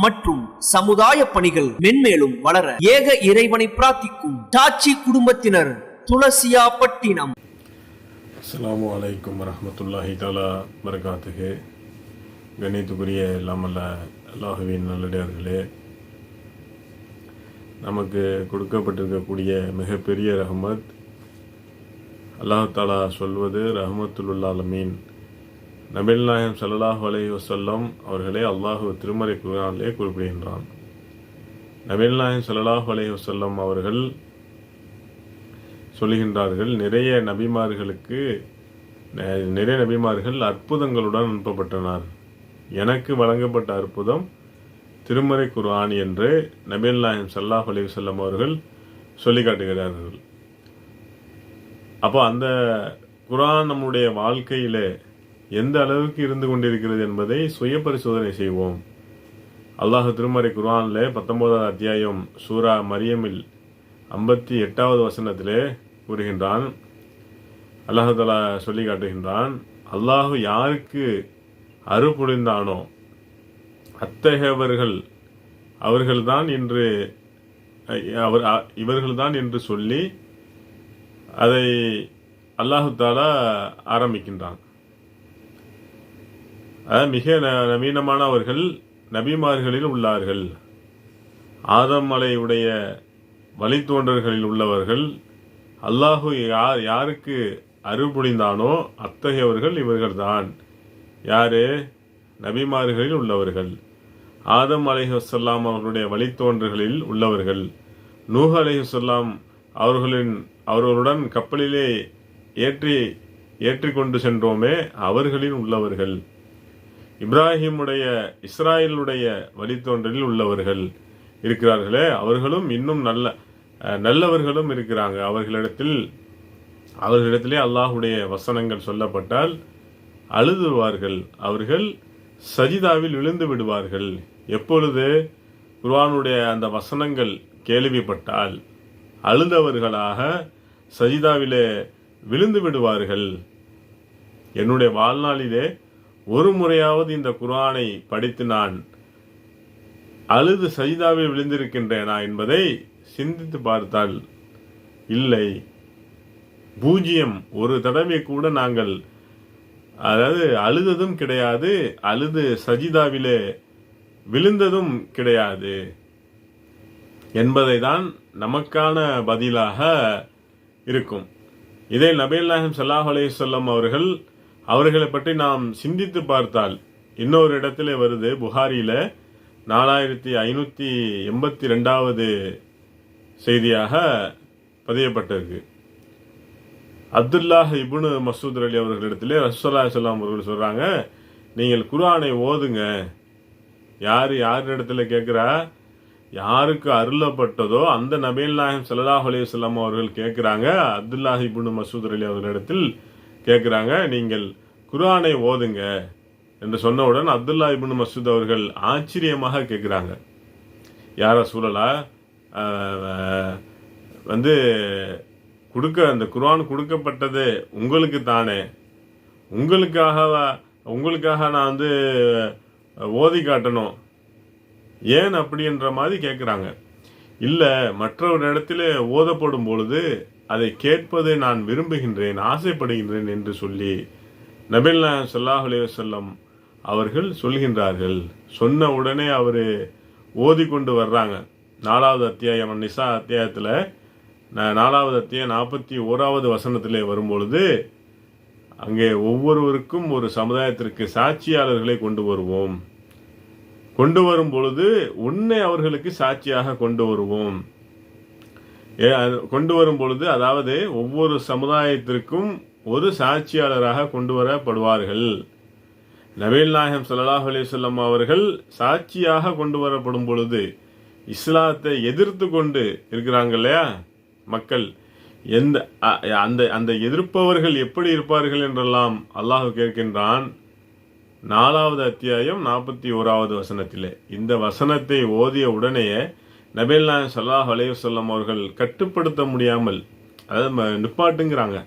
மற்றும் சமுதாய பணிகள் மென்மேலும் வளர ஏக இறைவனை பிரார்த்திக்கும் சாச்சி குடும்பத்தினர், துளசியாப்பட்டினம். அஸ்ஸலாமு அலைக்கும் வரஹ்மத்துல்லாஹி தஆலா பரகாத்துஹு. கண்ணியத்துக்குரிய எல்லாமல்ல அல்லாஹுவின் நல்லடியார்களே, நமக்கு கொடுக்கப்பட்டிருக்கக்கூடிய மிகப்பெரிய ரஹ்மத், அல்லாஹ் தஆலா சொல்வது ரஹ்மத்துல் ஆலமீன். நபிகள் நாயகம் ஸல்லல்லாஹு அலைஹி வஸல்லம் அவர்களே அல்லாஹ் திருமறை குர்ஆனிலே குறிப்பிடுகின்றான். நபிகள் நாயகம் ஸல்லல்லாஹு அலைஹி வஸல்லம் அவர்கள் சொல்லுகின்றார்கள், நிறைய நபிமார்கள் அற்புதங்களுடன் அனுப்பப்பட்டனர். எனக்கு வழங்கப்பட்ட அற்புதம் திருமறை குர்ஆன் என்று நபிகள் நாயகம் ஸல்லல்லாஹு அலைஹி வஸல்லம் அவர்கள் சொல்லி காட்டுகிறார்கள். அப்போ அந்த குர்ஆன் நம்முடைய வாழ்க்கையிலே எந்த அளவுக்கு இருந்து கொண்டிருக்கிறது என்பதை சுய பரிசோதனை செய்வோம். அல்லாஹ் திருமறை குர்ஆனிலே 19வது அத்தியாயம் சூரா மரியமில் 58வது வசனத்திலே கூறுகின்றான். அல்லாஹ் தஆலா சொல்லி காட்டுகின்றான், அல்லாஹ் யாருக்கு அருள் அத்தகையவர்கள் இவர்கள்தான் என்று சொல்லி அதை அல்லாஹ் தஆலா ஆரம்பிக்கின்றான். மிக நவீனமானவர்கள் நபிமார்களில் உள்ளார்கள். ஆதம் மலையுடைய வழித்தோன்றர்களில் உள்ளவர்கள். அல்லாஹு யாருக்கு அருள் புரிந்தானோ அத்தகையவர்கள் இவர்கள்தான். யாரு? நபிமார்களில் உள்ளவர்கள். ஆதம் அலைஹிஸ்ஸலாம் அவர்களுடைய வழித்தோன்றர்களில் உள்ளவர்கள். நூஹ் அலைஹிஸ்ஸலாம் அவர்களுடன் கப்பலிலே ஏற்றி கொண்டு சென்றோமே, அவர்களில் உள்ளவர்கள். இஸ்ராயலுடைய வழித்தோன்றலில் உள்ளவர்கள் இருக்கிறார்களே, அவர்களும் இன்னும் நல்லவர்களும் இருக்கிறாங்க. அவர்களிடத்திலே அல்லாஹுடைய வசனங்கள் சொல்லப்பட்டால் அழுதுவார்கள். அவர்கள் சஜிதாவில் விழுந்து விடுவார்கள். எப்பொழுது குர்ஆனுடைய அந்த வசனங்கள் கேள்விப்பட்டால் அழுதவர்களாக சஜிதாவிலே விழுந்து விடுவார்கள். என்னுடைய வாழ்நாளிலே ஒரு முறையாவது இந்த குர்ஆனை படித்து நான் அழுது சஜிதாவில் விழுந்திருக்கின்றேனா என்பதை சிந்தித்து பார்த்தால் இல்லை. 0 ஒரு தடவை கூட நாங்கள் அழுததும் கிடையாது, அழுது சஜிதாவிலே விழுந்ததும் கிடையாது என்பதை தான் நமக்கான பதிலாக இருக்கும். இதை நபிகள் நாயகம் ஸல்லல்லாஹு அலைஹி வஸல்லம் அவர்களை பற்றி நாம் சிந்தித்து பார்த்தால் இன்னொரு இடத்திலே வருது, புகாரியில 4582வது செய்தியாக பதியப்பட்டிருக்கு. அப்துல்லாஹ் இப்னு மஸ்ஊத் அலி அவர்களிடத்திலே ரசூலுல்லாஹி ஸல்லல்லாஹு அலைஹி வஸல்லம் அவர்கள் சொல்றாங்க, நீங்கள் குர்ஆனை ஓதுங்க. யாரிடத்துல கேட்கிறா? யாருக்கு அருளப்பட்டதோ அந்த நபிகள் நாயகம் ஸல்லல்லாஹு அலைஹி வஸல்லம் அவர்கள் கேட்கிறாங்க. அப்துல்லாஹ் இப்னு மஸ்ஊத் அலி அவர்களிடத்தில் கேட்கிறாங்க, நீங்கள் குர்ஆனை ஓதுங்க என்று சொன்னவுடன் அப்துல்லா இப்னு மஸ்ஊத் அவர்கள் ஆச்சரியமாக கேட்கிறாங்க, யார சூழலா அந்த குர்ஆன் கொடுக்கப்பட்டது உங்களுக்கு தானே, உங்களுக்காக நான் ஓதி காட்டணும், ஏன் அப்படின்ற மாதிரி கேட்குறாங்க. இல்லை, மற்றொரு இடத்துல ஓதப்படும் பொழுது அதை கேட்பதை நான் விரும்புகின்றேன், ஆசைப்படுகின்றேன் என்று சொல்லி நபிகள் நாயகம் ஸல்லல்லாஹு அலைஹி வஸல்லம் அவர்கள் சொல்கின்றார்கள். சொன்ன உடனே அவர் ஓதிக்கொண்டு வர்றாங்க. 4வது அத்தியாயம் நிசா அத்தியாயத்தில் 4வது அத்தியாயம் 41வது வசனத்திலே வரும்பொழுது, அங்கே ஒவ்வொருவருக்கும் ஒரு சமுதாயத்திற்கு சாட்சியாளர்களை கொண்டு வரும் பொழுது உன்னை அவர்களுக்கு சாட்சியாக கொண்டு வரும் பொழுது, அதாவது ஒவ்வொரு சமுதாயத்திற்கும் ஒரு சாட்சியாளராக கொண்டு வரப்படுவார்கள். நபிகள் நாயகம் ஸல்லல்லாஹு அலைஹி வஸல்லம் அவர்கள் சாட்சியாக கொண்டு வரப்படும் பொழுது இஸ்லாத்தை எதிர்த்து கொண்டு இருக்கிறாங்க இல்லையா மக்கள், அந்த எதிர்ப்பவர்கள் எப்படி இருப்பார்கள் என்றெல்லாம் அல்லாஹ் கேட்கின்றான். 4வது அத்தியாயம் 41வது வசனத்திலே இந்த வசனத்தை ஓதிய உடனேயே நபிகள் நாயகம் ஸல்லல்லாஹு அலைஹி வஸல்லம் அவர்கள் கட்டுப்படுத்த முடியாமல் நிப்பாட்டுங்கிறாங்க.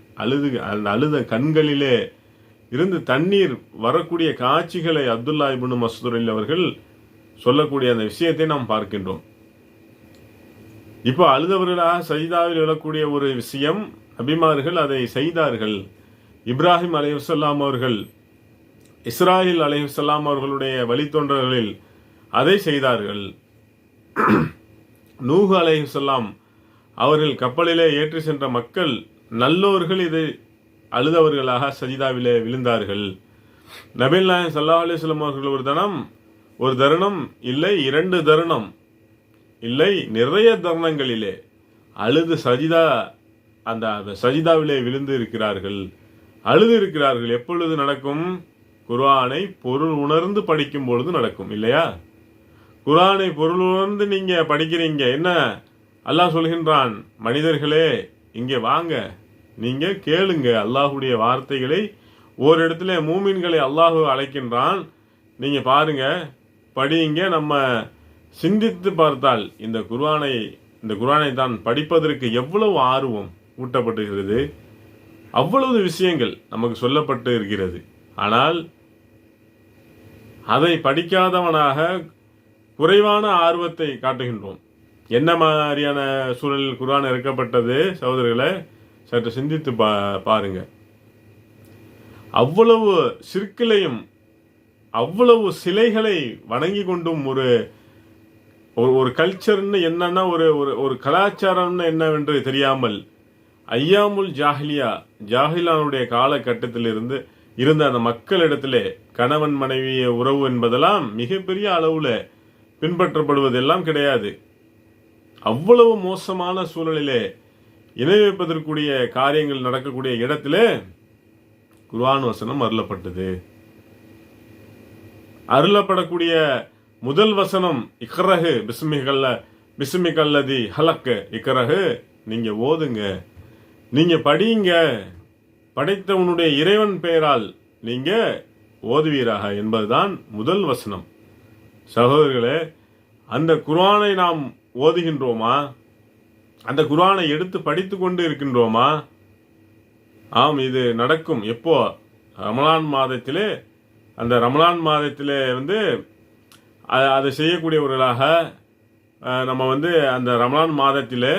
அழுத கண்களிலே இருந்து தண்ணீர் வரக்கூடிய காட்சிகளை அப்துல்லா இப்னு மஸ்ஊத் அவர்கள் சொல்லக்கூடிய அந்த விஷயத்தை நாம் பார்க்கின்றோம். இப்போ அழுதவர்களாக சஜிதாவில் விழக்கூடிய ஒரு விஷயம், நபிமார்கள் அதை செய்தார்கள். இப்ராஹிம் அலைஹிஸ்ஸலாம் அவர்கள், இஸ்ராயில் அலைஹிஸ்ஸலாம் அவர்களுடைய வழித்தோன்றர்களில் அதை செய்தார்கள். நூஹ் அலைஹிஸ்ஸலாம் அவர்கள் கப்பலிலே ஏற்றி சென்ற மக்கள் நல்லோர்கள் இதை அழுதவர்களாக சஜிதாவிலே விழுந்தார்கள். நபிகள் நாயகம் ஸல்லல்லாஹு அலைஹி வஸல்லம் அவர்கள் ஒரு தருணம் இல்லை, 2 தருணம் இல்லை, நிறைய தருணங்களிலே அழுது அந்த சஜிதாவிலே விழுந்து இருக்கிறார்கள், அழுது இருக்கிறார்கள். எப்பொழுது நடக்கும்? குர்ஆனை பொருள் உணர்ந்து படிக்கும் பொழுது நடக்கும், இல்லையா? குர்ஆனை பொருள் உணர்ந்து நீங்க படிக்கிறீங்க, என்ன அல்லாஹ் சொல்கின்றான், மனிதர்களே இங்கே வாங்க, நீங்க கேளுங்க அல்லாஹுடைய வார்த்தைகளை. ஓரிடத்துல மூமின்களை அல்லாஹ் அழைக்கின்றான், நீங்க பாருங்க, படியுங்க. நம்ம சிந்தித்து பார்த்தால் இந்த குர்ஆனை தான் படிப்பதற்கு எவ்வளவு ஆர்வம் ஊட்டப்பட்டுகிறது, அவ்வளவு விஷயங்கள் நமக்கு சொல்லப்பட்டு இருக்கிறது. ஆனால் அதை படிக்காதவனாக குறைவான ஆர்வத்தை காட்டுகின்றோம். என்ன மாதிரியான சூழலில் குர்ஆன் இறக்கப்பட்டது சகோதரர்களை சற்று சிந்தித்து பாருங்க. அவ்வளவு சிற்களையும் அவ்வளவு சிலைகளை வணங்கி கொண்டும் ஒரு கல்ச்சர்னு என்னன்னா ஒரு கலாச்சாரம்னு என்னவென்று தெரியாமல் ஐயாமுல் ஜாஹிலானுடைய காலகட்டத்தில் இருந்த அந்த மக்களிடத்திலே கணவன் மனைவி உறவு என்பதெல்லாம் மிகப்பெரிய அளவுல பின்பற்றப்படுவதெல்லாம் கிடையாது. அவ்வளவு மோசமான சூழலிலே இணை வைப்பதற்குரிய காரியங்கள் நடக்கக்கூடிய இடத்திலே குர்ஆன் வசனம் அருளப்பட்டது. அருளப்படக்கூடிய முதல் வசனம் இக்ரஹு பிஸ்மிகல்லதி ஹலக், இக்ரஹு, நீங்க ஓதுங்க, நீங்க படியுங்க, படைத்தவனுடைய இறைவன் பெயரால் நீங்க ஓதுவீராக என்பதுதான் முதல் வசனம். சகோதரர்களே, அந்த குர்ஆனை நாம் ஓதுகின்றோமா? அந்த குர்ஆனை எடுத்து படித்து கொண்டு இருக்கின்றோமா? ஆம், இது நடக்கும். எப்போ? ரமலான் மாதத்திலே. அந்த ரமலான் மாதத்திலே அதை செய்யக்கூடியவர்களாக நம்ம அந்த ரமலான் மாதத்திலே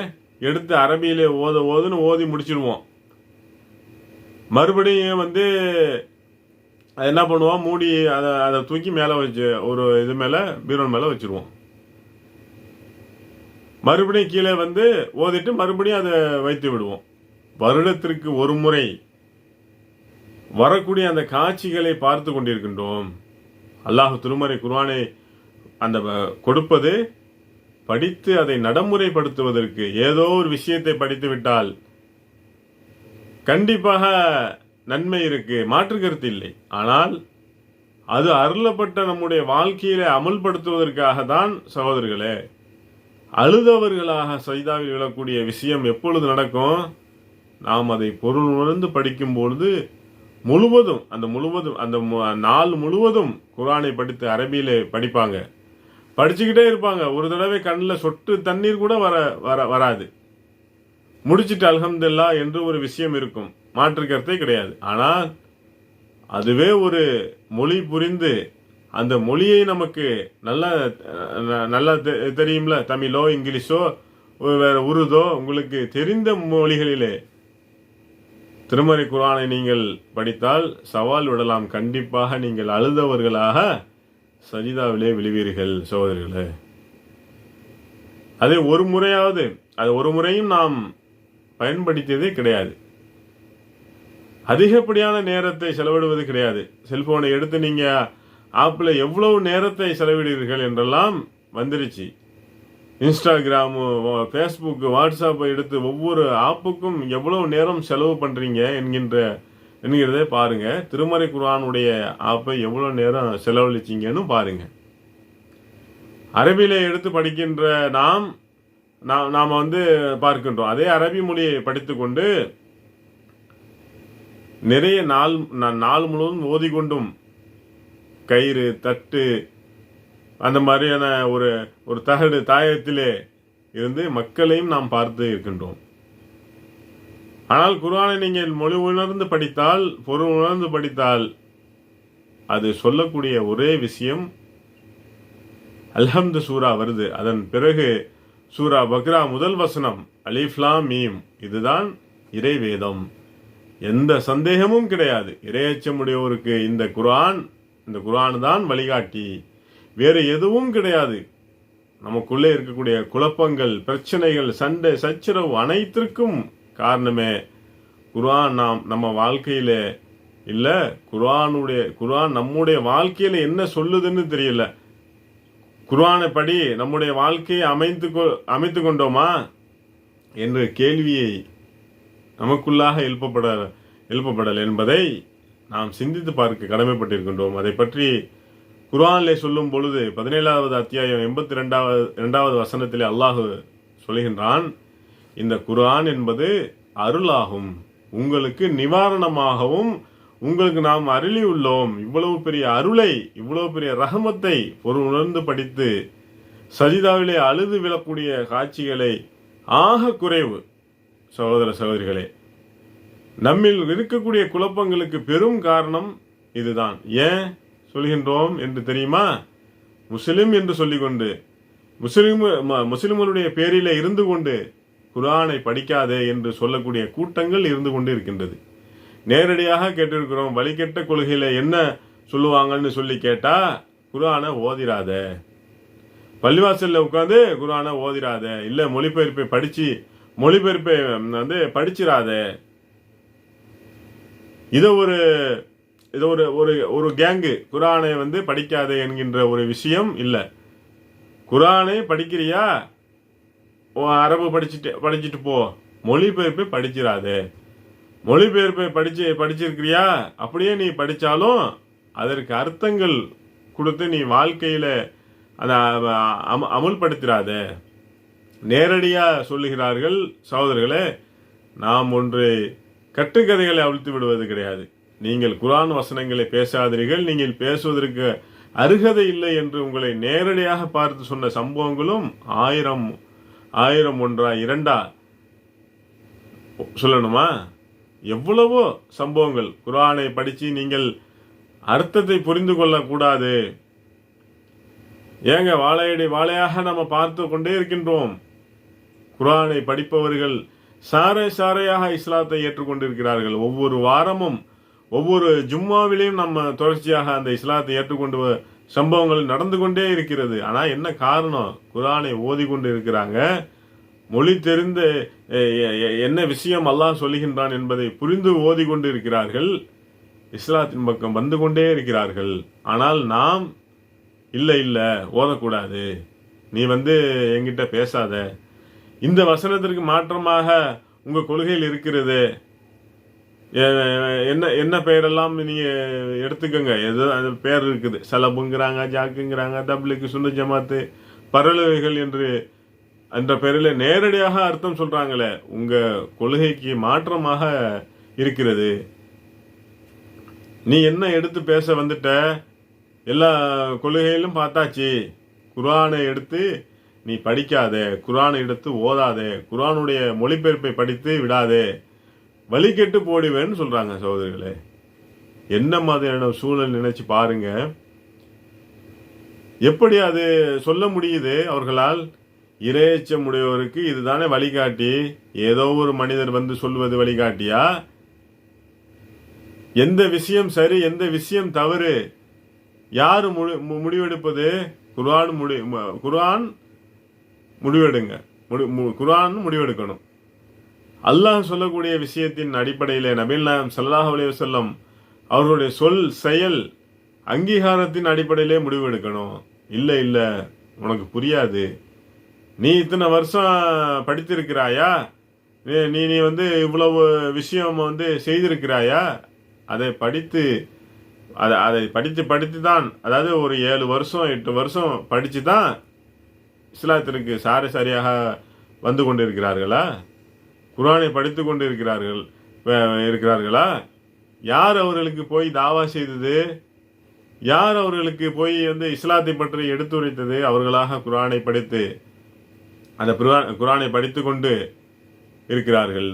எடுத்து அரபியிலே ஓதுன்னு ஓதி முடிச்சிடுவோம். மறுபடியும் அது என்ன பண்ணுவோம், மூடி அதை தூக்கி மேலே வச்சு ஒரு இது மேலே பீரோன் மேலே வச்சிருவோம். மறுபடியும் கீழே ஓதிட்டு மறுபடியும் அதை வைத்து விடுவோம். வருடத்திற்கு ஒரு முறை வரக்கூடிய அந்த காட்சிகளை பார்த்து கொண்டிருக்கின்றோம். அல்லாஹ் திருமறை குர்ஆனை கொடுப்பது படித்து அதை நடைமுறைப்படுத்துவதற்கு. ஏதோ ஒரு விஷயத்தை படித்து விட்டால் கண்டிப்பாக நன்மை இருக்கு, மாற்று கருத்து இல்லை. ஆனால் அது அருளப்பட்ட நம்முடைய வாழ்க்கையில அமல்படுத்துவதற்காக தான் சகோதரர்களே. அழுதவர்களாக சஜிதாவில் விழக்கூடிய விஷயம் எப்பொழுது நடக்கும்? நாம் அதை பொருள் உணர்ந்து படிக்கும் பொழுது அந்த நாள் முழுவதும் குர்ஆனை படித்து அரபியிலே படிப்பாங்க, படிச்சுக்கிட்டே இருப்பாங்க. ஒரு தடவை கண்ணில் சொட்டு தண்ணீர் கூட வராது. முடிச்சிட்டு அல்ஹம்துலில்லாஹ் என்று ஒரு விஷயம் இருக்கும், மாற்று கருத்தே கிடையாது. ஆனால் அதுவே ஒரு மொழி புரிந்து அந்த மொழியை நமக்கு நல்லா தெரியும்ல, தமிழோ இங்கிலீஷோ வேற உருதோ, உங்களுக்கு தெரிந்த மொழிகளிலே திருமறை குர்ஆனை நீங்கள் படித்தால் சவால் விடலாம், கண்டிப்பாக நீங்கள் அழுதவர்களாக சஜிதாவிலே விழுவீர்கள் சகோதரர்களே. அதை ஒரு முறையும் நாம் பயன்படுத்தியதே கிடையாது. அதிகப்படியான நேரத்தை செலவிடுவது கிடையாது. செல்போனை எடுத்து நீங்க ஆப்ல எவ்வளவு நேரத்தை செலவிடுவீர்கள் என்றெல்லாம் வந்துருச்சு. இன்ஸ்டாகிராமு, ஃபேஸ்புக், வாட்ஸ்அப்பை எடுத்து ஒவ்வொரு ஆப்புக்கும் எவ்வளவு நேரம் செலவு பண்றீங்க என்கிறதே பாருங்க. திருமறை குர்ஆனுடைய ஆப்பை எவ்வளவு நேரம் செலவழிச்சிங்கன்னு பாருங்க. அரபியில எடுத்து படிக்கின்ற நாம பார்க்கின்றோம். அதே அரபி மொழியை படித்துக்கொண்டு நிறைய நாள் முழுவதும் ஓதிக்கொண்டும் கயிறு, தட்டு, அந்த மாதிரியான ஒரு தகடு தாயத்திலே இருந்து மக்களையும் நாம் பார்த்து இருக்கின்றோம். ஆனால் குர்ஆனை நீங்கள் மொழி உணர்ந்து படித்தால், பொருள் உணர்ந்து படித்தால், அது சொல்லக்கூடிய ஒரே விஷயம், அல்ஹம்து சூரா வருது. அதன் பிறகு சூரா பக்ரா முதல் வசனம் அலிஃப் லாம் மீம், இதுதான் இறைவேதம். எந்த சந்தேகமும் கிடையாது. இறையச்சமுடையோருக்கு இந்த குர்ஆன் தான் வழிகாட்டி, வேறு எதுவும் கிடையாது. நமக்குள்ளே இருக்கக்கூடிய குழப்பங்கள், பிரச்சனைகள், சண்டை சச்சரவு அனைத்திற்கும் காரணமே குர்ஆன். நம்ம வாழ்க்கையில இல்ல, குர்ஆன் நம்முடைய வாழ்க்கையில என்ன சொல்லுதுன்னு தெரியல. குர்ஆனை படி நம்முடைய வாழ்க்கையை அமைத்து கொண்டோமா என்ற கேள்வியை நமக்குள்ளாக எழுப்பப்படல் என்பதை நாம் சிந்தித்து பார்க்க கடமைப்பட்டிருக்கின்றோம். அதை பற்றி குர்ஆனிலே சொல்லும் பொழுது 17வது அத்தியாயம் 82வது வசனத்திலே அல்லாஹ் சொல்கின்றான், இந்த குர்ஆன் என்பது அருளாகும், உங்களுக்கு நிவாரணமாகவும் உங்களுக்கு நாம் அருளி உள்ளோம். இவ்வளவு பெரிய அருளை, இவ்வளவு பெரிய ரஹமத்தை ஒரு உணர்ந்து படித்து சஜிதாவிலே அழுது விழக்கூடிய காட்சிகளை ஆக குறைவு. சகோதர சகோதரிகளே, நம்மில் இருக்கக்கூடிய குழப்பங்களுக்கு பெரும் காரணம் இதுதான். ஏன் சொல்கின்றோம் என்று தெரியுமா? முஸ்லிம் என்று சொல்லிக்கொண்டு முஸ்லிம்களுடைய பேரில இருந்து கொண்டு குர்ஆனை படிக்காதே என்று சொல்லக்கூடிய கூட்டங்கள் இருந்து கொண்டு இருக்கின்றது. நேரடியாக கேட்டிருக்கிறோம், வழிகெட்ட கொள்கையில என்ன சொல்லுவாங்கன்னு சொல்லி கேட்டா, குர்ஆனை ஓதிராத, பள்ளிவாசல்ல உட்காந்து குர்ஆனை ஓதிராத, இல்ல மொழிபெயர்ப்பை படிச்சிராத. இத ஒரு கேங்கு குர்ஆனை படிக்காதே என்கின்ற ஒரு விஷயம் இல்ல. குர்ஆனை படிக்கிறியா, அரபு படிச்சுட்டு போ, மொழிபெயர்ப்பை படிச்சிராதே. மொழிபெயர்ப்பை படிச்சிருக்கிறியா, அப்படியே நீ படிச்சாலும் அதற்கு அர்த்தங்கள் கொடுத்து நீ வாழ்க்கையில அதை அமுல்படுத்திராத. நேரடியா சொல்லுகிறார்கள். சகோதரர்களே, நாம் ஒன்று கட்டுக்கதைகளை அவிழ்த்து விடுவது கிடையாது. நீங்கள் குர்ஆன் வசனங்களை பேசாதீர்கள், நீங்கள் பேசுவதற்கு அருகதை இல்லை என்று உங்களை நேரடியாக பார்த்து சொன்ன சம்பவங்களும் ஆயிரம் ஒன்றா இரண்டா சொல்லணுமா? எவ்வளவோ சம்பவங்கள். குர்ஆனை படிச்சு நீங்கள் அர்த்தத்தை புரிந்து கொள்ளக்கூடாது. ஏங்க வாழையடி வாழையாக நம்ம பார்த்து கொண்டே இருக்கின்றோம். குர்ஆனை படிப்பவர்கள் சாரையாக இஸ்லாத்தை ஏற்றுக்கொண்டிருக்கிறார்கள். ஒவ்வொரு வாரமும் ஒவ்வொரு ஜும்மாவிலையும் நம்ம தொடர்ச்சியாக அந்த இஸ்லாத்தை ஏற்றுக்கொண்டு சம்பவங்கள் நடந்து கொண்டே இருக்கிறது. ஆனா என்ன காரணம்? குர்ஆனை ஓதி கொண்டு இருக்கிறாங்க. மொழி தெரிந்த என்ன விஷயம் அல்லாஹ் சொல்லுகின்றான் என்பதை புரிந்து ஓதி கொண்டு இருக்கிறார்கள். இஸ்லாத்தின் பக்கம் வந்து கொண்டே இருக்கிறார்கள். ஆனால் நாம் இல்ல ஓதக்கூடாது, நீ என்கிட்ட பேசாத, இந்த வசனத்திற்கு மாற்றமாக உங்க கொள்கையில் இருக்கிறது, என்ன பெயரெல்லாம் நீங்க எடுத்துக்கங்க, ஏதோ அந்த பெயர் இருக்குது, சலபுங்கிறாங்க, ஜாக்குங்கிறாங்க, தப்லிக்கு, சுன்ன ஜமாத்து, பரலவைகள் என்று என்ற பெயரில் நேரடியாக அர்த்தம் சொல்றாங்களே, உங்க கொள்கைக்கு மாற்றமாக இருக்கிறது. நீ என்ன எடுத்து பேச வந்துட்ட? எல்லா கொள்கையிலும் பார்த்தாச்சு. குர்ஆனை எடுத்து நீ படிக்காதே, குர்ஆனை எடுத்து ஓதாதே, குர்ஆனுடைய மொழிபெயர்ப்பை படித்து விடாதே, வழி கெட்டு போடுவேன்னு சொல்றாங்க. சகோதரர்களே, என்ன மாதிரியான சூழல் நினைச்சு பாருங்க. எப்படி அது சொல்ல முடியுது அவர்களால்? இறையச்சம் உடையவருக்கு இதுதானே வழிகாட்டி. ஏதோ ஒரு மனிதர் சொல்வது வழிகாட்டியா? எந்த விஷயம் சரி, எந்த விஷயம் தவறு, யாரு முடிவெடுப்பது? குர்ஆன் முடிவெடுங்க, குர்ஆன் முடிவெடுக்கணும். அல்லாஹ் சொல்லக்கூடிய விஷயத்தின் அடிப்படையிலே நபிகள் நாயகம் ஸல்லல்லாஹு அலைஹி வஸல்லம் அவர்களுடைய சொல் செயல் அங்கீகாரத்தின் அடிப்படையிலே முடிவெடுக்கணும். இல்ல உனக்கு புரியாது, நீ இத்தனை வருஷம் படித்திருக்கிறாயா, நீ இவ்வளவு விஷயம் செய்திருக்கிறாயா, அதை படித்து தான், அதாவது ஒரு 7 வருஷம் 8 வருஷம் படிச்சு தான் இஸ்லாத்திற்கு சரியாக வந்து கொண்டிருக்கிறார்களா? குர்ஆனை படித்து கொண்டு இருக்கிறார்களா? யார் அவர்களுக்கு போய் தாவா செய்தது? யார் அவர்களுக்கு போய் இஸ்லாத்தை பற்றி எடுத்துரைத்தது? அவர்களாக குர்ஆனை படித்து அந்த குர்ஆனை படித்து கொண்டு இருக்கிறார்கள்.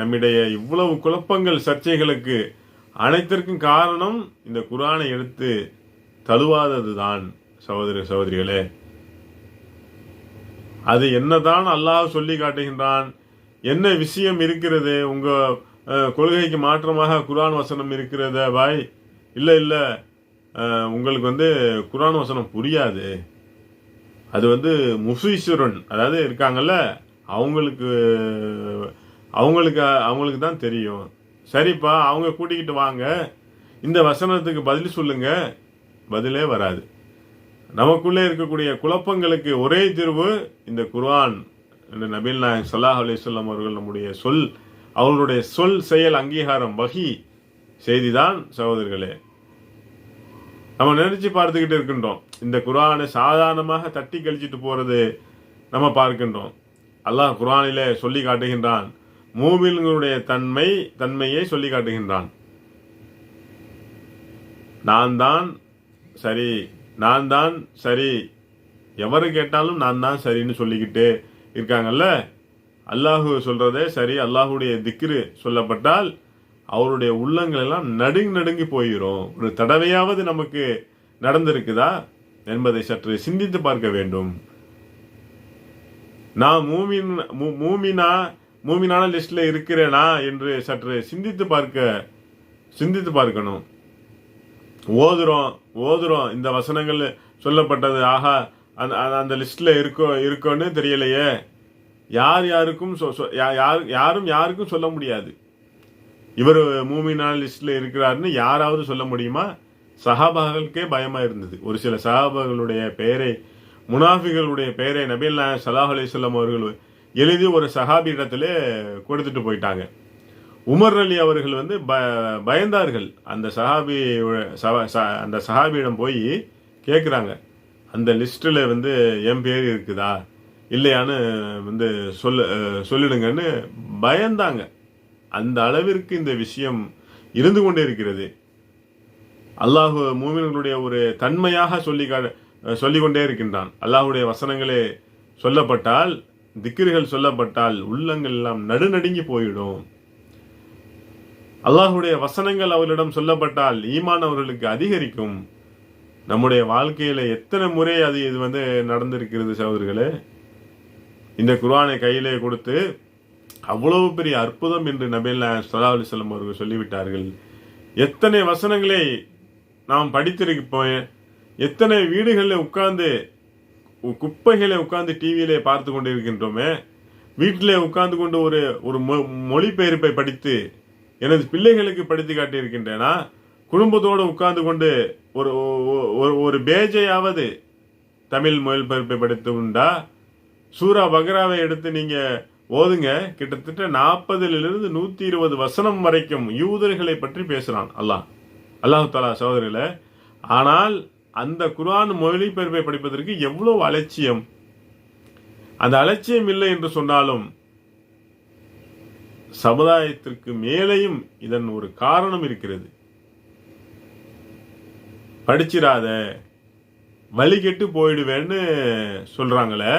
நம்மிடைய இவ்வளவு குழப்பங்கள், சர்ச்சைகளுக்கு அனைத்திற்கும் காரணம் இந்த குர்ஆனை எடுத்து தழுவாததுதான். சகோதர சகோதரிகளே, அது என்னதான் அல்லாஹ் சொல்லி காட்டுகின்றான், என்ன விஷயம் இருக்கிறது, உங்க கொள்கைக்கு மாற்றமாக குர்ஆன் வசனம் இருக்கிறத பாய், இல்ல இல்ல உங்களுக்கு குர்ஆன் வசனம் புரியாது, அது முஃபீஸிருன் அதாவது இருக்காங்கல்ல, அவங்களுக்கு அவங்களுக்கு அவங்களுக்கு தான் தெரியும். சரிப்பா, அவங்க கூட்டிக்கிட்டு வாங்க, இந்த வசனத்துக்கு பதில் சொல்லுங்க. பதிலே வராது. நமக்குள்ளே இருக்கக்கூடிய குழப்பங்களுக்கு ஒரே தீர்வு இந்த குர்ஆன். நபிகள் நாயகம் ஸல்லல்லாஹு அலைஹி வஸல்லம் அவர்கள் நம்முடைய அவர்களுடைய சொல் செயல் அங்கீகாரம் வஹி செய்திதான் சகோதரர்களே. நம்ம நினைச்சு பார்த்துக்கிட்டு இருக்கின்றோம், இந்த குர்ஆனை சாதாரணமாக தட்டி கழிச்சிட்டு போறது நம்ம பார்க்கின்றோம். அல்லாஹ் குர்ஆனிலே சொல்லி காட்டுகின்றான், மூமின்களுடைய தன்மையை சொல்லி காட்டுகின்றான். நான் தான் சரி, எவரு கேட்டாலும் நான் தான் சரின்னு சொல்லிக்கிட்டு இருக்காங்கல்ல. அல்லாஹு சொல்றதே சரி, அல்லாஹுடைய திக்ரு சொல்லப்பட்டால் அவருடைய உள்ளங்கள் எல்லாம் நடுங்கி போயிடும். ஒரு தடவையாவது நமக்கு நடந்திருக்குதா என்பதை சற்று சிந்தித்து பார்க்க வேண்டும். நான் மூமினான லிஸ்ட்ல இருக்கிறேனா என்று சற்று சிந்தித்து பார்க்கணும். ஓதுறோம் இந்த வசனங்கள் சொல்லப்பட்டது, ஆஹா அந்த லிஸ்ட்ல இருக்கோன்னு தெரியலையே. யாருக்கும் சொல்ல முடியாது இவர் மூமினான லிஸ்ட்ல இருக்கிறாருன்னு. யாராவது சொல்ல முடியுமா? சஹாபாக்களுக்கே பயமா இருந்தது. ஒரு சில சஹாபாக்களுடைய பெயரை, முனாஃபிகளுடைய பெயரை நபிகள் நாயகம் ஸல்லல்லாஹு அலைஹி வஸல்லம் அவர்கள் எழுதி ஒரு சஹாபி இடத்திலே கொடுத்துட்டு போயிட்டாங்க. உமர் அலி அவர்கள் பயந்தார்கள். அந்த சஹாபியிடம் போய் கேட்குறாங்க, அந்த லிஸ்ட்டில் என் பேர் இருக்குதா இல்லையான்னு சொல்லிடுங்கன்னு பயந்தாங்க. அந்த அளவிற்கு இந்த விஷயம் இருந்து கொண்டே இருக்கிறது. அல்லாஹ் மூமின்களுடைய ஒரு தன்மையாக சொல்லிக்கொண்டே இருக்கின்றான். அல்லாஹுடைய வசனங்களே சொல்லப்பட்டால், திக்ருகள் சொல்லப்பட்டால் உள்ளங்கள் எல்லாம் நடுநடுங்கி போயிடும். அல்லாஹுடைய வசனங்கள் அவர்களிடம் சொல்லப்பட்டால் ஈமான் அவர்களுக்கு அதிகரிக்கும். நம்முடைய வாழ்க்கையில எத்தனை முறை இது நடந்திருக்கிறது சகோதரர்களே. இந்த குர்ஆனை கையிலே கொடுத்து அவ்வளவு பெரிய அற்புதம் என்று நபிகள் நாயகம் ஸல்லல்லாஹு அலைஹி வஸல்லம் அவர்கள் சொல்லிவிட்டார்கள். எத்தனை வசனங்களை நாம் படித்திருப்போம். எத்தனை வீடுகளில் உட்கார்ந்து குப்பைகளை உட்கார்ந்து டிவியிலே பார்த்து கொண்டு இருக்கின்றோமே. வீட்டிலே உட்கார்ந்து கொண்டு ஒரு மொழிபெயர்ப்பை படித்து எனது பிள்ளைகளுக்கு படித்து காட்டியிருக்கின்றேனா? குடும்பத்தோடு உட்கார்ந்து கொண்டு ஒரு பேஜையாவது தமிழ் மொழிபெயர்ப்பை படித்து உண்டா? சூரா பக்ராவை எடுத்து நீங்க ஓதுங்க. கிட்டத்தட்ட 40 to 120 வசனம் வரைக்கும் யூதர்களை பற்றி பேசுறான் அல்லாஹ் தஆலா சகோதரர்களே. ஆனால் அந்த குர்ஆன் மொழிபெயர்ப்பை படிப்பதற்கு எவ்வளவு அலட்சியம். அந்த அலட்சியம் இல்லை என்று சொன்னாலும் சமுதாயத்திற்கு மேலேயும் இதன் ஒரு காரணம் இருக்கிறது. படிச்சிராத, வழி கெட்டு போயிடுவேன்னு சொல்றாங்களே,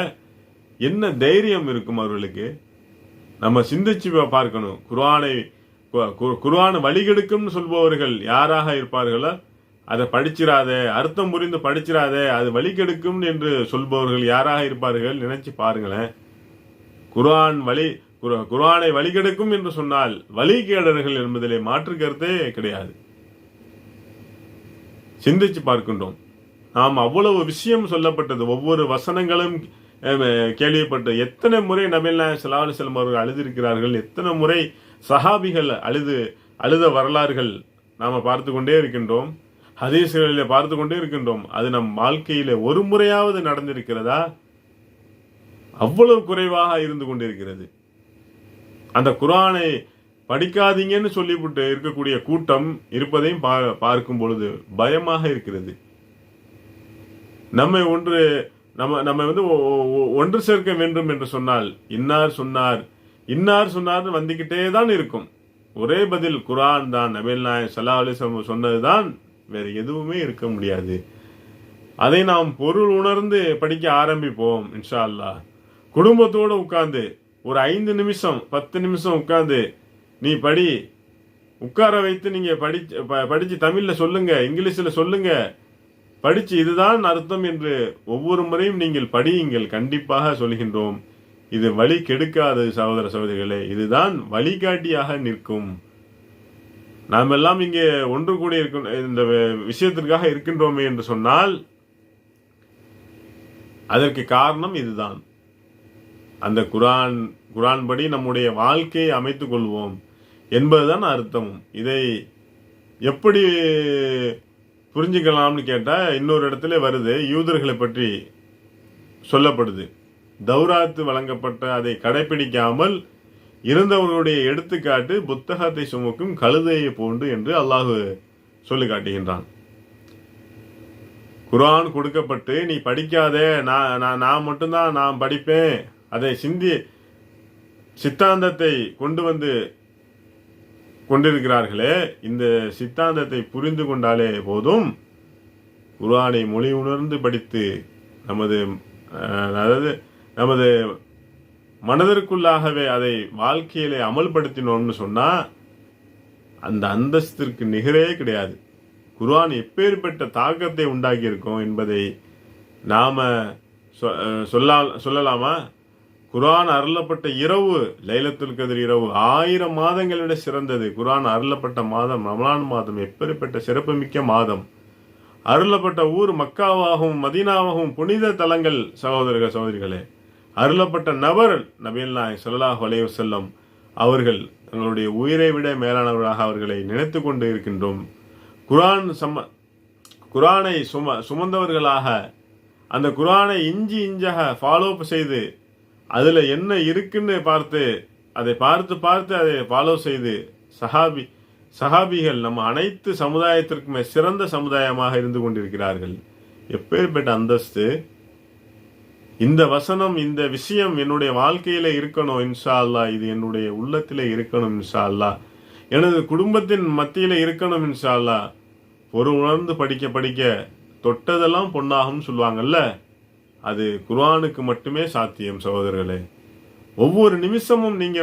என்ன தைரியம் இருக்கும் அவர்களுக்கு? நம்ம சிந்திச்சு பார்க்கணும். குர்ஆனை வழிகெடுக்கும்னு சொல்பவர்கள் யாராக இருப்பார்களோ, அதை படிச்சிராத, அர்த்தம் புரிந்து படிச்சிராத, அது வழிகெடுக்கும் என்று சொல்பவர்கள் யாராக இருப்பார்கள் நினைச்சு பாருங்களேன். குர்ஆனை வழிகெடுக்கும் என்று சொன்னால் வழிகேடர்கள் என்பதிலே மாற்று கருத்தே கிடையாது. சிந்திச்சு பார்க்கின்றோம். நாம் அவ்வளவு விஷயம் சொல்லப்பட்டது, ஒவ்வொரு வசனங்களும் கேள்விப்பட்டு எத்தனை முறை நபிகள் நாயகம் ஸல்லல்லாஹு அலைஹி வஸல்லம் அவர்கள் அழுதிருக்கிறார்கள், எத்தனை முறை சஹாபிகள் அழுத வரலாறுகள் நாம பார்த்து கொண்டே இருக்கின்றோம். ஹதீஸ்களிலே பார்த்து கொண்டே இருக்கின்றோம். அது நம் வாழ்க்கையில ஒரு முறையாவது நடந்திருக்கிறதா? அவ்வளவு குறைவாக இருந்து கொண்டிருக்கிறது. அந்த குர்ஆனை படிக்காதீங்கன்னு சொல்லிவிட்டு இருக்கக்கூடிய கூட்டம் இருப்பதையும் பார்க்கும் பொழுது பயமாக இருக்கிறது. நம்ம ஒன்று சேர்க்க வேண்டும் என்று சொன்னால் இன்னார் சொன்னார் வந்துகிட்டே தான் இருக்கும். ஒரே பதில் குர்ஆன் தான். நபிகள் நாயகம் ஸல்லல்லாஹு அலைஹி வஸல்லம் சொன்னதுதான், வேற எதுவுமே இருக்க முடியாது. அதை நாம் பொருள் உணர்ந்து படிக்க ஆரம்பிப்போம் இன்ஷா அல்லாஹ். குடும்பத்தோடு உட்கார்ந்து ஒரு 5 நிமிஷம் 10 நிமிஷம் உட்கார்ந்து நீ படி, உட்கார வைத்து நீங்க படிச்சு தமிழ்ல சொல்லுங்க, இங்கிலீஷ்ல சொல்லுங்க, படிச்சு இதுதான் அர்த்தம் என்று ஒவ்வொரு முறையும் நீங்கள் படியுங்கள், கண்டிப்பாக சொல்கின்றோம். இது வழி கெடுக்காது சகோதர சகோதரிகளே, இதுதான் வழிகாட்டியாக நிற்கும். நாம் எல்லாம் இங்கே ஒன்று கூடி இந்த விஷயத்திற்காக இருக்கின்றோமே என்று சொன்னால் அதற்கு காரணம் இதுதான். அந்த குரான் படி நம்முடைய வாழ்க்கையை அமைத்துக் கொள்வோம் என்பதுதான் அர்த்தம். இதை எப்படி புரிஞ்சுக்கலாம்னு கேட்டால் இன்னொரு இடத்துல வருது, யூதர்களை பற்றி சொல்லப்படுது. தௌராத்து வழங்கப்பட்ட அதை கடைபிடிக்காமல் இருந்தவர்களுடைய எடுத்துக்காட்டு புத்தகத்தை சுமக்கும் கழுதையை போன்று என்று அல்லாஹ் சொல்லி காட்டுகின்றான். குர்ஆன் கொடுக்கப்பட்டு நீ படிக்காதே, நான் மட்டும்தான் நான் படிப்பேன், அதை சித்தாந்தத்தை கொண்டு வந்து கொண்டிருக்கிறார்களே, இந்த சித்தாந்தத்தை புரிந்து கொண்டாலே போதும், குர்ஆனை மொழி உணர்ந்து படித்து நமது மனதிற்குள்ளாகவே அதை வாழ்க்கையிலே அமல்படுத்தினோம்னு சொன்னா அந்த அந்தஸ்திற்கு நிகரே கிடையாது. குர்ஆன் எப்பேற்பட்ட தாக்கத்தை உண்டாக்கி இருக்கும் என்பதை நாம சொல்லலாமா? குர்ஆன் அருளப்பட்ட இரவு லைலத்துல் கத்ர் இரவு 1000 மாதங்களை விட சிறந்தது. குர்ஆன் அருளப்பட்ட மாதம் ரமலான் மாதம், எப்பேற்பட்ட சிறப்புமிக்க மாதம். அருளப்பட்ட ஊர் மக்காவாகவும் மதீனாவாகவும் புனித தலங்கள் சகோதரர்கள் சகோதரிகளே. அருளப்பட்ட நபர் நபியல்லாஹி ஸல்லல்லாஹு அலைஹி வஸல்லம் அவர்கள் தங்களுடைய உயிரை விட மேலானவர்களாக அவர்களை நினைத்து கொண்டு இருக்கின்றோம். குர்ஆனை சுமந்தவர்களாக அந்த குர்ஆனை இஞ்சி இஞ்சாக ஃபாலோ செய்து அதில் என்ன இருக்குன்னு அதை பார்த்து அதை ஃபாலோ செய்து சஹாபிகள் நம்ம அனைத்து சமுதாயத்திற்குமே சிறந்த சமுதாயமாக இருந்து கொண்டிருக்கிறார்கள். எப்பேற்பட்ட அந்தஸ்து! இந்த வசனம், இந்த விஷயம் என்னுடைய வாழ்க்கையில இருக்கணும் இன்ஷா அல்லாஹ், இது என்னுடைய உள்ளத்திலே இருக்கணும் இன்ஷா அல்லாஹ், எனது குடும்பத்தின் மத்தியில இருக்கணும் இன்ஷா அல்லாஹ். ஒரு உணர்ந்து படிக்க தொட்டதெல்லாம் பொன்னாகும் சொல்லுவாங்கல்ல, அது குர்ஆனுக்கு மட்டுமே சாத்தியம் சகோதரர்களே. ஒவ்வொரு நிமிஷமும் நீங்க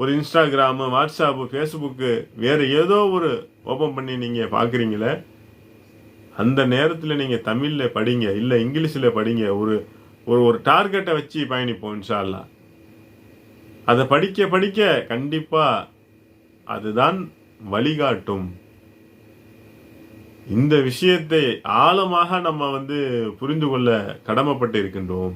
ஒரு இன்ஸ்டாகிராமு, வாட்ஸ்அப்பு, ஃபேஸ்புக்கு வேற ஏதோ ஒரு ஓபன் பண்ணி நீங்க பாக்குறீங்களே, அந்த நேரத்தில் நீங்க தமிழ்ல படிங்க, இல்ல இங்கிலீஷ்ல படிங்க. ஒரு டார்கெட்டை வச்சு பயணிப்போம் இன்ஷா அல்லாஹ். அதை படிக்க கண்டிப்பா அதுதான் வழிகாட்டும். இந்த விஷயத்தை ஆழமாக நம்ம புரிந்து கொள்ள கடமைப்பட்டு இருக்கின்றோம்.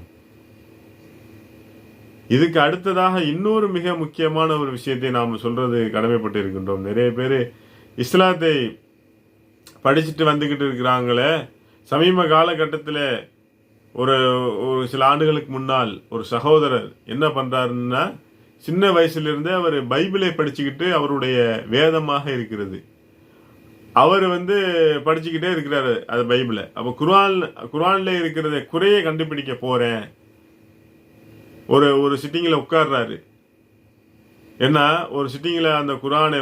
இதுக்கு அடுத்ததாக இன்னொரு மிக முக்கியமான ஒரு விஷயத்தை நாம் சொல்றது கடமைப்பட்டு இருக்கின்றோம். நிறைய பேர் இஸ்லாத்தை படிச்சுட்டு வந்துகிட்டு இருக்கிறாங்களே. சமீப காலகட்டத்தில் ஒரு சில ஆண்டுகளுக்கு முன்னால் ஒரு சகோதரர் என்ன பண்றாருன்னா, சின்ன வயசுலேருந்தே அவர் பைபிளை படிச்சுக்கிட்டு அவருடைய வேதமாக இருக்கிறது. அவர் படிச்சுக்கிட்டே இருக்கிறாரு அது பைபிளை. அப்போ குர்ஆன்ல இருக்கிறத குறையை கண்டுபிடிக்க போறேன். ஒரு சிட்டிங்கில் உட்கார்றாரு. ஏன்னா ஒரு சிட்டிங்கில் அந்த குர்ஆனை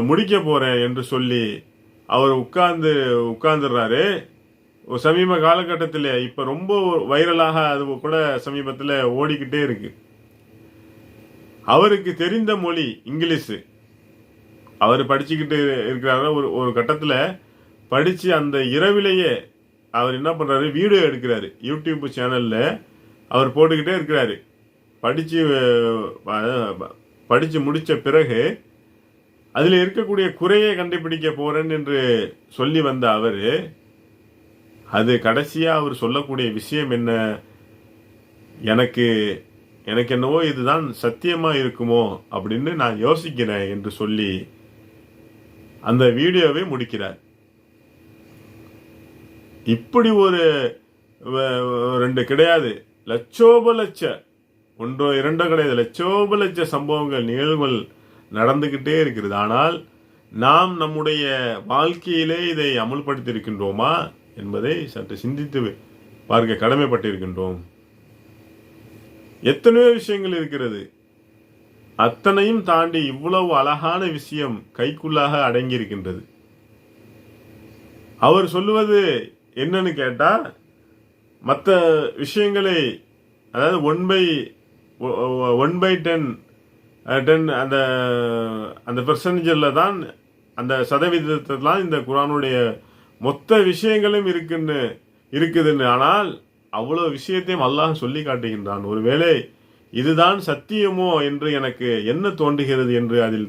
முடிக்க போறேன் என்று சொல்லி அவர் உட்கார்ந்துடுறாரு. ஒரு சமீப காலகட்டத்தில் இப்ப ரொம்ப வைரலாக அது கூட சமீபத்தில் ஓடிக்கிட்டே இருக்கு. அவருக்கு தெரிந்த மொழி இங்கிலீஷ். அவர் படிச்சுக்கிட்டு இருக்கிறாரு. ஒரு கட்டத்தில் படிச்சு அந்த இரவிலேயே அவர் என்ன பண்றாரு, வீடியோ எடுக்கிறாரு. யூடியூப் சேனல்ல அவர் போட்டுக்கிட்டே இருக்கிறாரு. படிச்சு முடிச்ச பிறகு அதுல இருக்கக்கூடிய குறையை கண்டுபிடிக்க போறேன் என்று சொல்லி வந்த அவரு, அது கடைசியா அவர் சொல்லக்கூடிய விஷயம் என்ன, எனக்கு என்னவோ இதுதான் சத்தியமா இருக்குமோ அப்படின்னு நான் யோசிக்கிறேன் என்று சொல்லி அந்த வீடியோவை முடிக்கிறார். இப்படி ஒரு 2 கிடையாது, லட்சோப லட்ச, ஒன்றோ இரண்டோ கிடையாது, லட்சோப லட்ச சம்பவங்கள் நிகழ்வுகள் நடந்துகிட்டே இருக்கிறது. ஆனால் நாம் நம்முடைய வாழ்க்கையிலே இதை அமுல்படுத்தி இருக்கின்றோமா என்பதை சற்று சிந்தித்து பார்க்க கடமைப்பட்டிருக்கின்றோம். எத்தனையோ விஷயங்கள் இருக்கிறது. அத்தனையும் தாண்டி இவ்வளவு அழகான விஷயம் கைக்குள்ளாக அடங்கி இருக்கின்றது. அவர் சொல்லுவது என்னன்னு கேட்டா, மற்ற விஷயங்களை, அதாவது 1/10 அந்த பெர்சன்டேஜில் தான், அந்த சதவீதத்தை தான் இந்த குர்ஆனுடைய மொத்த விஷயங்களும் இருக்குதுன்னு. ஆனால் அவ்வளவு விஷயத்தையும் அல்லாஹ் சொல்லி காட்டுகின்றான். ஒருவேளை இதுதான் சத்தியமோ என்று எனக்கு என்ன தோன்றுகிறது என்று அதில்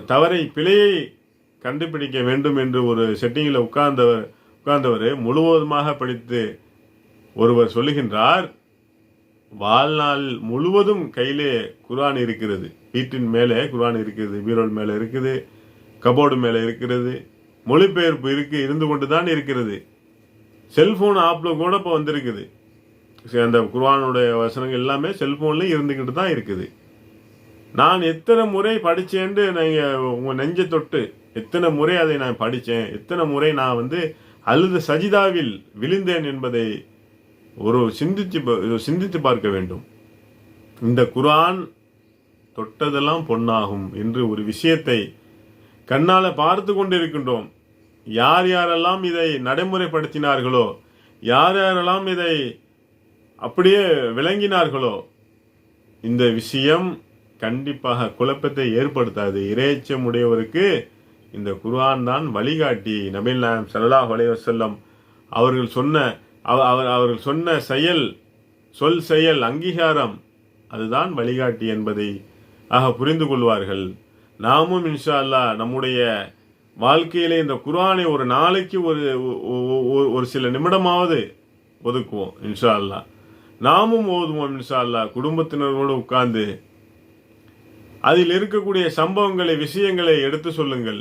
தவறை பிழையை கண்டுபிடிக்க வேண்டும் என்று ஒரு செட்டிங்கில் உட்கார்ந்தவர் முழுவதுமாக படித்து ஒருவர் சொல்லுகின்றார், வாழ்நாள் முழுவதும் கையிலே குர்ஆன் இருக்கிறது, வீட்டின் மேலே குர்ஆன் இருக்கிறது, பீரோல் மேலே இருக்குது, கபோர்டு மேலே இருக்கிறது, மொழிபெயர்ப்பு இருந்து கொண்டு தான் இருக்கிறது, செல்போன் ஆப்ல கூட இப்போ வந்திருக்குது. அந்த குர்ஆனுடைய வசனங்கள் எல்லாமே செல்போன்ல இருந்துகிட்டு தான் இருக்குது. நான் எத்தனை முறை படிச்சேன்னு உங்க நெஞ்சை தொட்டு எத்தனை முறை அதை நான் படித்தேன், எத்தனை முறை நான் அழுது சஜிதாவில் விழுந்தேன் என்பதை ஒரு சிந்தித்து பார்க்க வேண்டும். இந்த குர்ஆன் தொட்டதெல்லாம் பொன்னாகும் என்று ஒரு விஷயத்தை கண்ணால பார்த்து கொண்டிருக்கின்றோம். யார் யாரெல்லாம் இதை நடைமுறைப்படுத்தினார்களோ, யார் யாரெல்லாம் இதை அப்படியே விளங்கினார்களோ, இந்த விஷயம் கண்டிப்பாக குழப்பத்தை ஏற்படுத்தாது. இறையச்சம் உடையவருக்கு இந்த குர்ஆன் தான் வழிகாட்டி. நபிகள் நாயகம் ஸல்லல்லாஹு அலைஹி வஸல்லம் அவர்கள் சொன்ன செயல் அங்கீகாரம் அதுதான் வழிகாட்டி என்பதை புரிந்து கொள்வார்கள். நாமும் இன்ஷா அல்லாஹ் நம்முடைய வாழ்க்கையிலே இந்த குர்ஆனை ஒரு நாளைக்கு ஒரு சில நிமிடமாவது ஒதுக்குவோம் இன்ஷா அல்லாஹ். நாமும் ஓதுவோம் இன்ஷா அல்லாஹ். குடும்பத்தினரோடு உட்கார்ந்து அதில் இருக்கக்கூடிய சம்பவங்களை, விஷயங்களை எடுத்து சொல்லுங்கள்.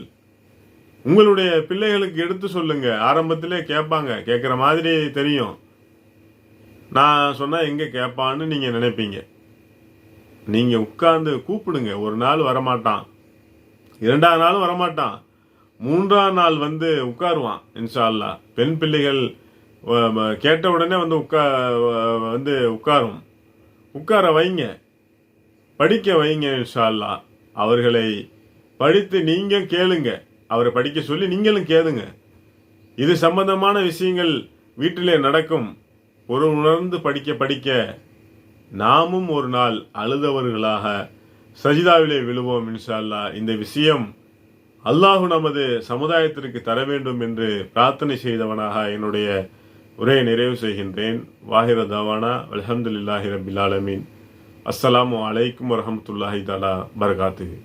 உங்களுடைய பிள்ளைகளுக்கு எடுத்து சொல்லுங்க. ஆரம்பத்திலே கேட்பாங்க, கேட்குற மாதிரி தெரியும். நான் சொன்னா எங்க கேட்பான்னு நீங்க நினைப்பீங்க. நீங்க உட்கார்ந்து கூப்பிடுங்க. ஒரு நாள் வரமாட்டான், 2ஆவது நாள் வரமாட்டான், 3ஆவது நாள் உட்காருவான் இன்ஷா அல்லாஹ். பெண் பிள்ளைகள் கேட்ட உடனே உட்காரும். உட்கார வைங்க, படிக்க வைங்க இன்ஷா அல்லாஹ். அவர்களை படித்து நீங்க கேளுங்க, அவரை படிக்க சொல்லி நீங்களும் கேளுங்க. இது சம்பந்தமான விஷயங்கள் வீட்டிலே நடக்கும். உணர்ந்து படிக்க நாமும் ஒரு நாள் அழுதவர்களாக சஜிதாவிலே விழுவோம் இன்ஷா அல்லாஹ். இந்த விஷயம் அல்லாஹ் நமது சமுதாயத்திற்கு தர வேண்டும் என்று பிரார்த்தனை செய்தவனாக என்னுடைய உரையை நிறைவு செய்கின்றேன். வாஹிர தவானா அல்ஹம்துலில்லாஹி ரப்பில் ஆலமீன். அஸ்ஸலாமு அலைக்கும் வரஹ்மத்துல்லாஹி தஆலா பரகாத்துஹு.